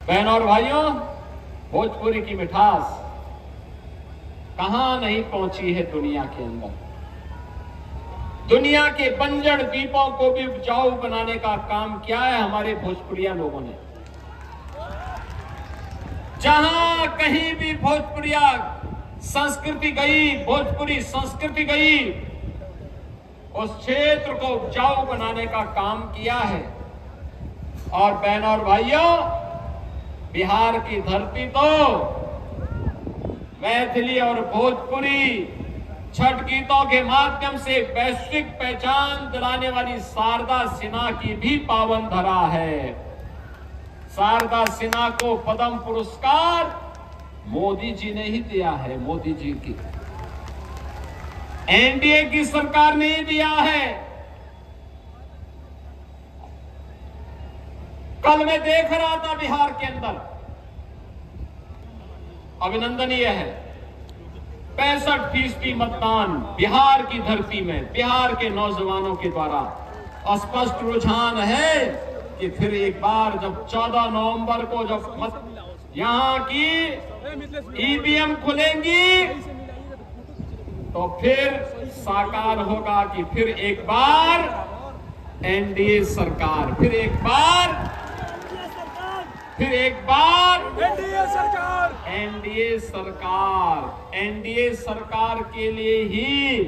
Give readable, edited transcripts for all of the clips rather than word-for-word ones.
बहनों और भाइयों, भोजपुरी की मिठास कहां नहीं पहुंची है दुनिया के अंदर। दुनिया के बंजर द्वीपों को भी उपजाऊ बनाने का काम किया है हमारे भोजपुरिया लोगों ने। जहां कहीं भी भोजपुरिया संस्कृति गई, भोजपुरी संस्कृति गई, उस क्षेत्र को उपजाऊ बनाने का काम किया है। और बहनों और भाइयों, बिहार की धरती तो मैथिली और भोजपुरी छठ गीतों के माध्यम से वैश्विक पहचान दिलाने वाली शारदा सिन्हा की भी पावन धरा है। शारदा सिन्हा को पद्म पुरस्कार मोदी जी ने ही दिया है। मोदी जी की एनडीए की सरकार ने ही दिया है। कल मैं देख रहा था बिहार के अंदर, अभिनंदनीय है, 65% मतदान बिहार की धरती में, बिहार के नौजवानों के द्वारा। स्पष्ट रुझान है कि फिर एक बार जब 14 नवंबर को जब यहां की ईवीएम खुलेंगी तो फिर साकार होगा कि फिर एक बार एनडीए सरकार, फिर एक बार एनडीए सरकार, एनडीए सरकार के लिए ही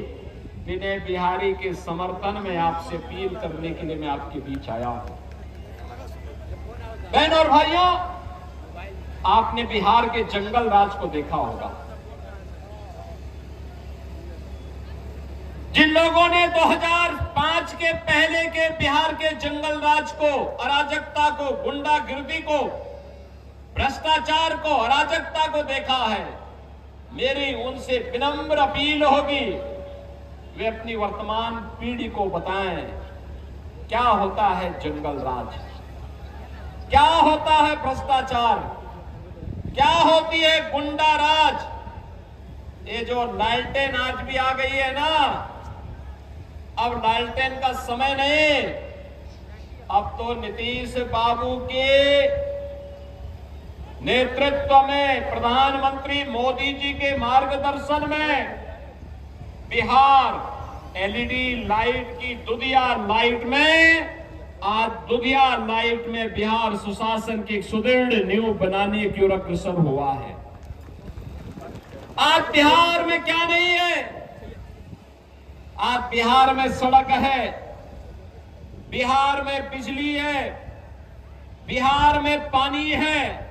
विनय बिहारी के समर्थन में आपसे अपील करने के लिए मैं आपके बीच आया हूं। बहनों और भाइयों, आपने बिहार के जंगल राज को देखा होगा। जिन लोगों ने 2005 के पहले के बिहार के जंगल राज को, अराजकता को, गुंडागिर्दी को, भ्रष्टाचार को, अराजकता को देखा है, मेरी उनसे विनम्र अपील होगी, वे अपनी वर्तमान पीढ़ी को बताएं क्या होता है जंगल राज, क्या होता है भ्रष्टाचार, क्या होती है गुंडा राज। ये जो लालटेन आज भी आ गई है ना, अब लालटेन का समय नहीं, अब तो नीतीश बाबू के नेतृत्व में, प्रधानमंत्री मोदी जी के मार्गदर्शन में बिहार एलईडी लाइट की दुधिया लाइट में, आज दुधिया लाइट में बिहार सुशासन की एक सुदृढ़ नींव बनाने की ओर अग्रसर हुआ है। आज बिहार में क्या नहीं है? आज बिहार में सड़क है, बिहार में बिजली है, बिहार में पानी है,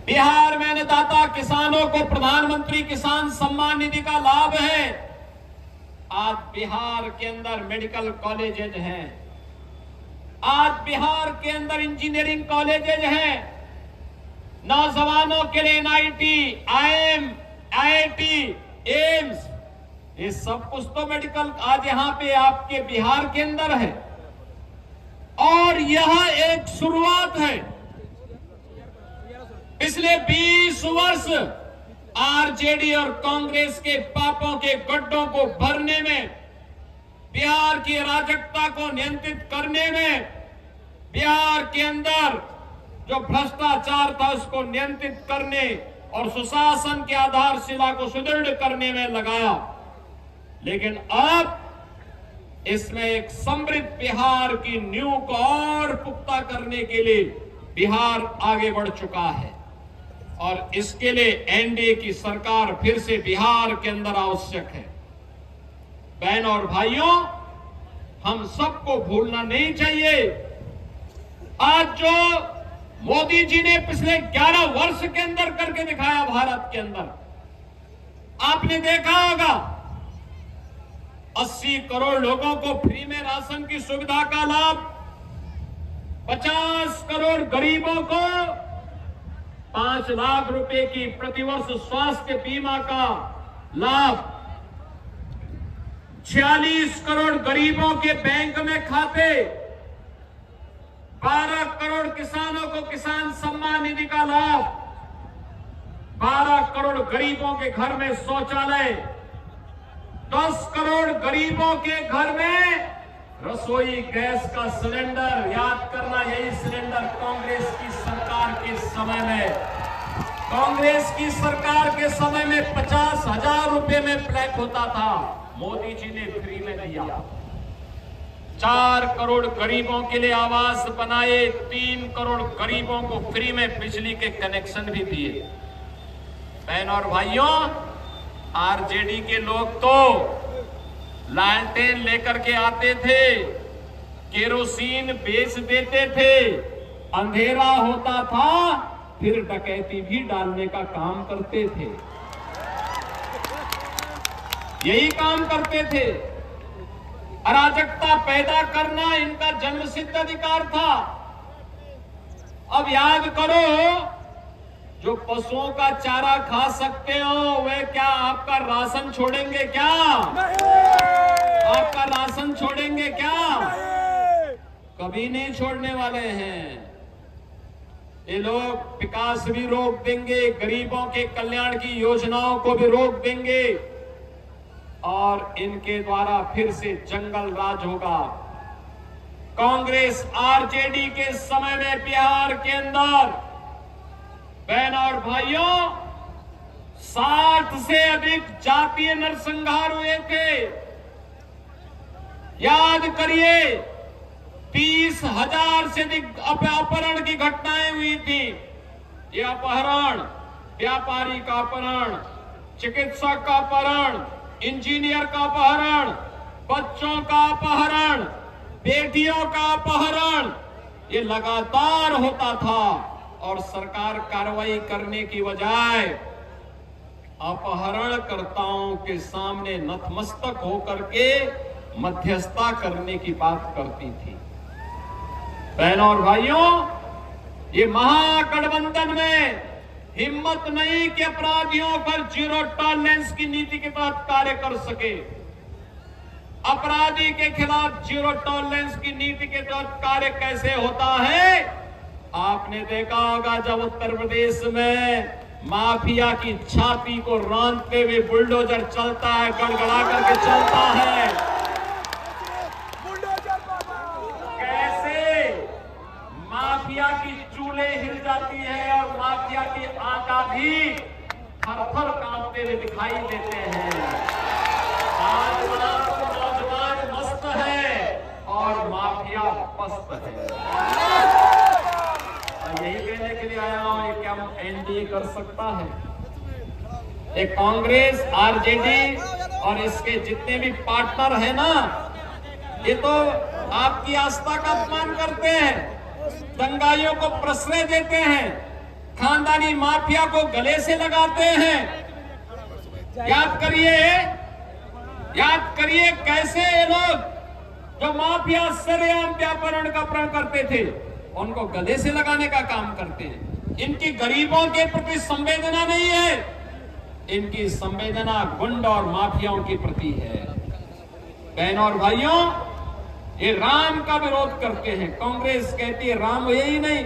बिहार में अन्नदाता किसानों को प्रधानमंत्री किसान सम्मान निधि का लाभ है। आज बिहार के अंदर मेडिकल कॉलेजेज हैं, आज बिहार के अंदर इंजीनियरिंग कॉलेजेज हैं, नौजवानों के लिए एनआईटी, आईआईटी, एम्स, ये सब कुछ तो मेडिकल आज यहां पे आपके बिहार के अंदर है। और यह एक शुरुआत है। पिछले 20 वर्ष आरजेडी और कांग्रेस के पापों के गड्ढों को भरने में, बिहार की अराजकता को नियंत्रित करने में, बिहार के अंदर जो भ्रष्टाचार था उसको नियंत्रित करने और सुशासन की आधारशिला को सुदृढ़ करने में लगाया। लेकिन अब इसमें एक समृद्ध बिहार की नींव को और पुख्ता करने के लिए बिहार आगे बढ़ चुका है और इसके लिए एनडीए की सरकार फिर से बिहार के अंदर आवश्यक है। बहनों और भाइयों, हम सबको भूलना नहीं चाहिए, आज जो मोदी जी ने पिछले 11 वर्ष के अंदर करके दिखाया भारत के अंदर, आपने देखा होगा 80 करोड़ लोगों को फ्री में राशन की सुविधा का लाभ, 50 करोड़ गरीबों को 5 लाख रुपए की प्रतिवर्ष स्वास्थ्य बीमा का लाभ, 46 करोड़ गरीबों के बैंक में खाते, 12 करोड़ किसानों को किसान सम्मान निधि का लाभ, 12 करोड़ गरीबों के घर में शौचालय, 10 करोड़ गरीबों के घर में रसोई गैस का सिलेंडर। याद करना, यही सिलेंडर कांग्रेस की सरकार के के समय में, कांग्रेस की सरकार के समय में 50,000 रुपए में फ्लैट होता था, मोदी जी ने फ्री में दिया। 4 करोड़ गरीबों के लिए आवास बनाए, 3 करोड़ गरीबों को फ्री में बिजली के कनेक्शन भी दिए। बहन और भाइयों, आरजेडी के लोग तो लालटेन लेकर के आते थे, केरोसिन बेच देते थे, अंधेरा होता था फिर डकैती भी डालने का काम करते थे, यही काम करते थे। अराजकता पैदा करना इनका जन्मसिद्ध अधिकार था। अब याद करो, जो पशुओं का चारा खा सकते हो वे क्या आपका राशन छोड़ेंगे क्या? आपका राशन छोड़ेंगे क्या? कभी नहीं छोड़ने वाले हैं। ये लोग विकास भी रोक देंगे, गरीबों के कल्याण की योजनाओं को भी रोक देंगे और इनके द्वारा फिर से जंगल राज होगा। कांग्रेस आरजेडी के समय में बिहार के अंदर, बहन और भाइयों, 60 से अधिक जातीय नरसंहार हुए थे। याद करिए, 30,000 से अधिक अपहरण की घटनाएं हुई थी। ये अपहरण, व्यापारी का अपहरण, चिकित्सक का अपहरण, इंजीनियर का अपहरण, बच्चों का अपहरण, बेटियों का अपहरण, ये लगातार होता था और सरकार कार्रवाई करने की बजाय अपहरणकर्ताओं के सामने नतमस्तक होकर के मध्यस्थता करने की बात करती थी। बहनों और भाइयों, ये महागठबंधन में हिम्मत नहीं कि अपराधियों पर जीरो टॉलरेंस की नीति के तहत कार्य कर सके। अपराधी के खिलाफ जीरो टॉलरेंस की नीति के तहत कार्य कैसे होता है? आपने देखा होगा, जब उत्तर प्रदेश में माफिया की छाती को रौंदते हुए बुलडोजर चलता है, गड़गड़ा करके चलता है, कैसे माफिया की चूल्हे हिल जाती है और माफिया की आंका भी थर-थर कांपते हुए दिखाई देते हैं। आज नौजवान मस्त है और माफिया पस्त है। यही कहने के लिए आया हूं, ये क्या एनडीए कर सकता है? एक कांग्रेस, आरजेडी और इसके जितने भी पार्टनर है ना, ये तो आपकी आस्था का अपमान करते हैं, दंगाइयों को प्रश्रय देते हैं, खानदानी माफिया को गले से लगाते हैं। याद करिए कैसे ये लोग, जो माफिया सरेआम व्यापारण का प्रण करते थे, उनको गले से लगाने का काम करते हैं। इनकी गरीबों के प्रति संवेदना नहीं है, इनकी संवेदना गुंड और माफियाओं के प्रति है। बहनों और भाइयों, ये राम का विरोध करते हैं। कांग्रेस कहती है राम हुए ही नहीं,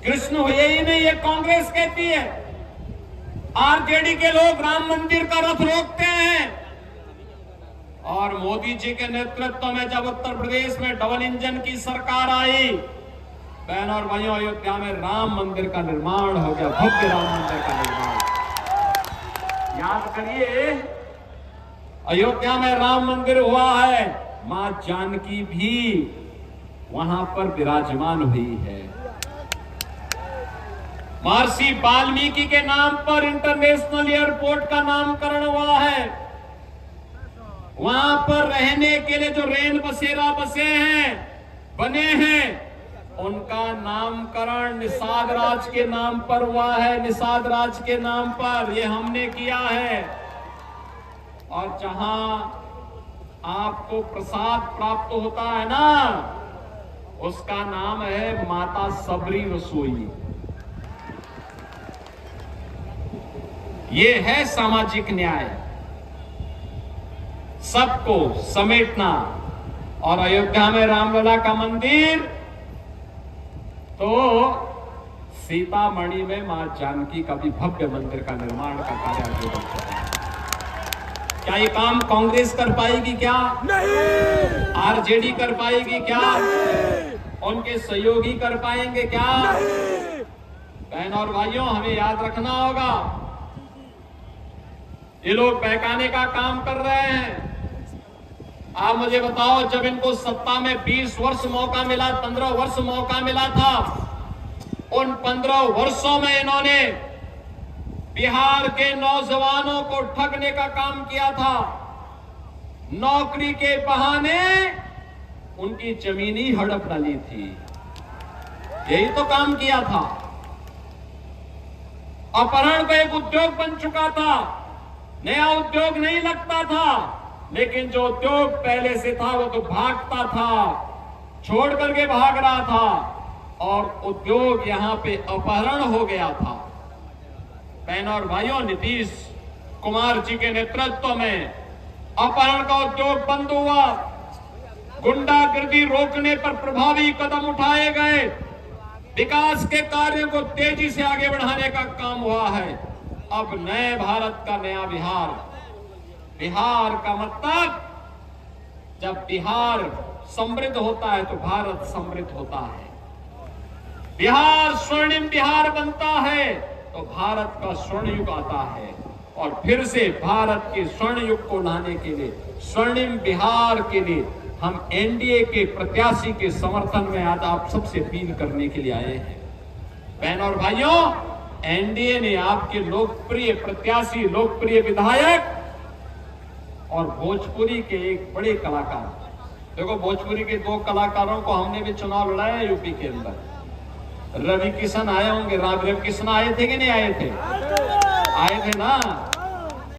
कृष्ण हुए ही नहीं, ये कांग्रेस कहती है। आरजेडी के लोग राम मंदिर का रथ रोकते हैं और मोदी जी के नेतृत्व में जब उत्तर प्रदेश में डबल इंजन की सरकार आई, बहनों और भाइयों, अयोध्या में राम मंदिर का निर्माण हो गया, भव्य राम मंदिर का निर्माण। याद करिए, अयोध्या में राम मंदिर हुआ है, मां जानकी भी वहां पर विराजमान हुई है। महर्षि वाल्मीकि के नाम पर इंटरनेशनल एयरपोर्ट का नामकरण हुआ है। वहां पर रहने के लिए जो रेल बसेरा बने हैं, उनका नामकरण निषाद राज के नाम पर हुआ है। निषाद राज के नाम पर ये हमने किया है। और जहां आपको प्रसाद प्राप्त होता है ना, उसका नाम है माता सबरी रसोई। ये है सामाजिक न्याय, सबको समेटना। और अयोध्या में रामलला का मंदिर, तो सीतामढ़ी में मां जानकी का भी भव्य मंदिर का निर्माण का कार्य है। क्या ये काम कांग्रेस कर पाएगी क्या? नहीं। आरजेडी कर पाएगी क्या? नहीं। उनके सहयोगी कर पाएंगे क्या? बहन और भाइयों, हमें याद रखना होगा, ये लोग बहकाने का काम कर रहे हैं। आप मुझे बताओ, जब इनको सत्ता में 20 वर्ष मौका मिला, 15 वर्ष मौका मिला था, उन 15 वर्षों में इन्होंने बिहार के नौजवानों को ठगने का काम किया था। नौकरी के बहाने उनकी जमीनी हड़प डाली थी, यही तो काम किया था। अपहरण को एक उद्योग बन चुका था, नया उद्योग नहीं लगता था, लेकिन जो उद्योग पहले से था वो तो भागता था, छोड़ करके भाग रहा था, और उद्योग यहां पे अपहरण हो गया था। बहनों और भाइयों, नीतीश कुमार जी के नेतृत्व में अपहरण का उद्योग बंद हुआ, गुंडागर्दी रोकने पर प्रभावी कदम उठाए गए, विकास के कार्यों को तेजी से आगे बढ़ाने का काम हुआ है। अब नए भारत का नया बिहार, बिहार का मतलब, जब बिहार समृद्ध होता है तो भारत समृद्ध होता है। बिहार स्वर्णिम बिहार बनता है तो भारत का स्वर्ण युग आता है, और फिर से भारत के स्वर्ण युग को लाने के लिए, स्वर्णिम बिहार के लिए हम एनडीए के प्रत्याशी के समर्थन में आज आप सबसे अपील करने के लिए आए हैं। बहनों और भाइयों, एनडीए ने आपके लोकप्रिय प्रत्याशी, लोकप्रिय विधायक और भोजपुरी के एक बड़े कलाकार, देखो भोजपुरी के 2 कलाकारों को हमने भी चुनाव लड़ाया यूपी के अंदर। रवि किशन आए होंगे, रवि किशन आए थे कि नहीं आए थे? आए थे ना।